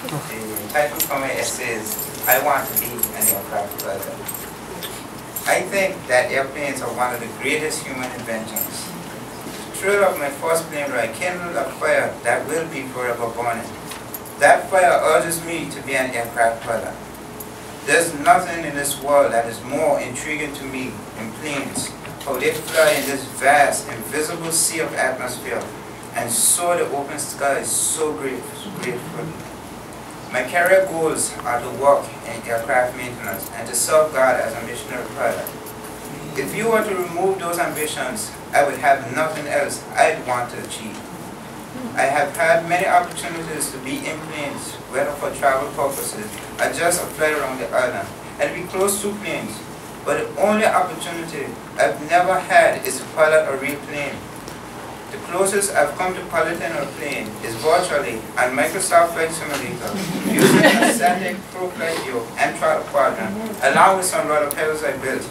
The title for my essay is, I Want to Be an Aircraft Pilot. I think that airplanes are one of the greatest human inventions. The thrill of my first plane ride kindled a fire that will be forever burning. That fire urges me to be an aircraft pilot. There's nothing in this world that is more intriguing to me than planes, how they fly in this vast, invisible sea of atmosphere, and soar the open sky so gratefully. My career goals are to work in aircraft maintenance and to serve God as a missionary pilot. If you were to remove those ambitions, I would have nothing else I'd want to achieve. I have had many opportunities to be in planes, whether for travel purposes or just a flight around the island, and be close to planes. But the only opportunity I've never had is to pilot a real plane. The closest I've come to piloting a plane is virtually on Microsoft Flight Simulator using a static ProFlight View and throttle quadrant, along with some rudder pedals I built.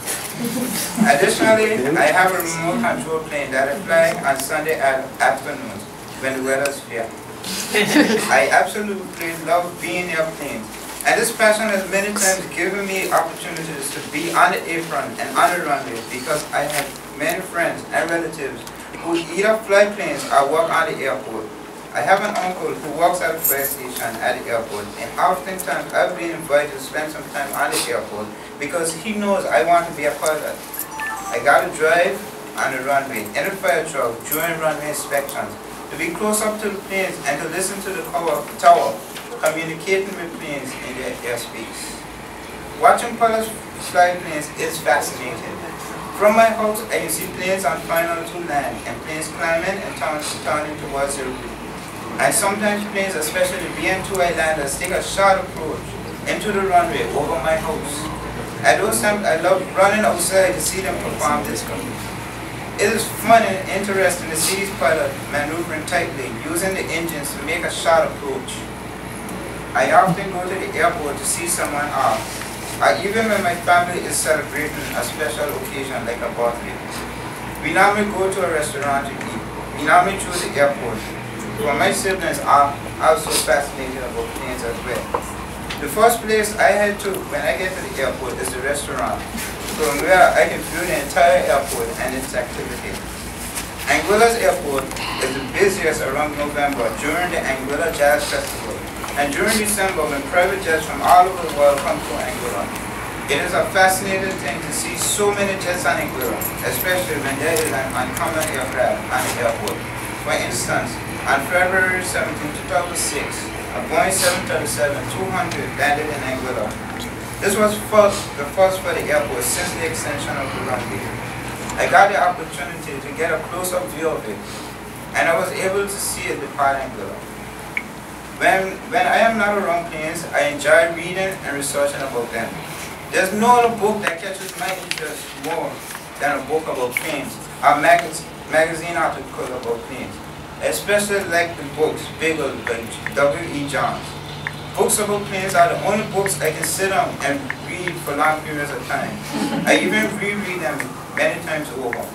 Additionally, I have a remote control plane that I fly on Sunday afternoons when the weather is fair. I absolutely love being near planes, and this passion has many times given me opportunities to be on the apron and on the runway because I have many friends and relatives who either fly planes or work on the airport. I have an uncle who works at a flight station at the airport, and oftentimes I've been invited to spend some time on the airport because he knows I want to be a pilot. I got to drive on the runway in a fire truck during runway inspections, to be close up to the planes and to listen to the tower communicating with planes in their airspace. Watching pilots fly planes is fascinating. From my house, I can see planes on final to land and planes climbing and turning towards the roof. And sometimes planes, especially BM2 Islanders, take a short approach into the runway over my house. At those times, I love running outside to see them perform this feat. It is fun and interesting to see these pilots maneuvering tightly, using the engines to make a short approach. I often go to the airport to see someone off, or even when my family is celebrating a special occasion like a birthday. We normally go to a restaurant to eat. We normally choose the airport. For my siblings are also fascinated about planes as well. The first place I head to when I get to the airport is the restaurant, from where I can view the entire airport and its activity. Anguilla's airport is the busiest around November during the Anguilla Jazz Festival, and during December when private jets from all over the world come to Anguilla. It is a fascinating thing to see so many jets on Anguilla, especially when there is an uncommon aircraft on the airport. For instance, on February 17, 2006, a Boeing 737-200 landed in Anguilla. This was the first for the airport since the extension of the runway. I got the opportunity to get a close-up view of it, and I was able to see it depart Anguilla. When I am not around planes, I enjoy reading and researching about them. There's no other book that catches my interest more than a book about planes, or magazine article about planes, especially like the books Beagle by W.E. Johns. Books about planes are the only books I can sit down and read for long periods of time. I even reread them many times over.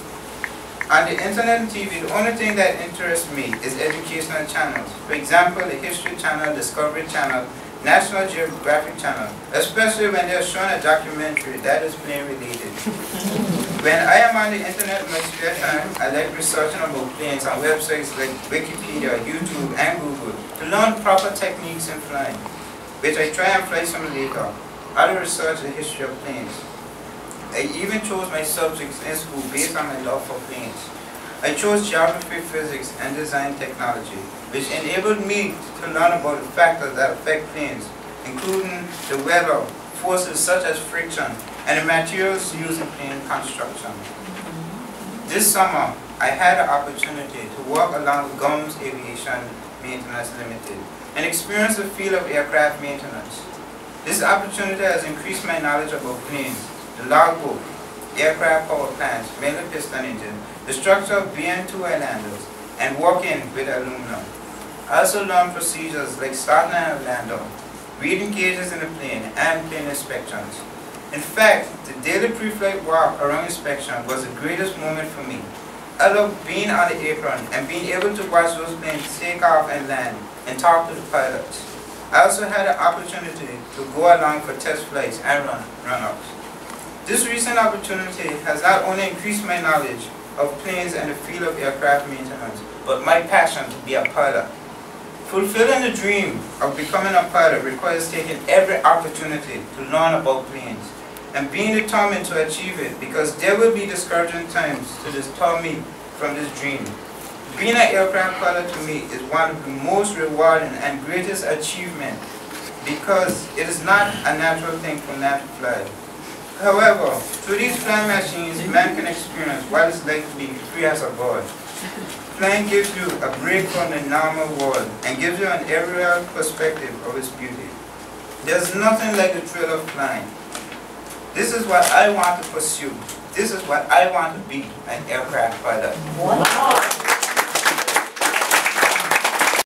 On the internet and TV, the only thing that interests me is educational channels. For example, the History Channel, Discovery Channel, National Geographic Channel, especially when they are showing a documentary that is plane related. When I am on the internet in my spare time, I like researching about planes on websites like Wikipedia, YouTube, and Google to learn proper techniques in flying, which I try and fly simulator, how to research the history of planes. I even chose my subjects in school based on my love for planes. I chose geography, physics, and design technology, which enabled me to learn about the factors that affect planes, including the weather, forces such as friction, and the materials used in plane construction. This summer, I had the opportunity to work along with Gums Aviation Maintenance Limited and experience the field of aircraft maintenance. This opportunity has increased my knowledge about planes, the logbook, aircraft power plants, mainly piston engine, the structure of BM2 Islanders, and working with aluminum. I also learned procedures like starting and lander, reading gauges in the plane, and plane inspections. In fact, the daily pre-flight walk around inspection was the greatest moment for me. I love being on the apron and being able to watch those planes take off and land and talk to the pilots. I also had an opportunity to go along for test flights and run-ups. This recent opportunity has not only increased my knowledge of planes and the field of aircraft maintenance, but my passion to be a pilot. Fulfilling the dream of becoming a pilot requires taking every opportunity to learn about planes and being determined to achieve it, because there will be discouraging times to deter me from this dream. Being an aircraft pilot to me is one of the most rewarding and greatest achievements, because it is not a natural thing for man to fly. However, through these flying machines, man can experience what it's like to be free as a bird. Flying gives you a break from the normal world and gives you an aerial perspective of its beauty. There's nothing like the thrill of flying. This is what I want to pursue. This is what I want to be, an aircraft pilot. Wow.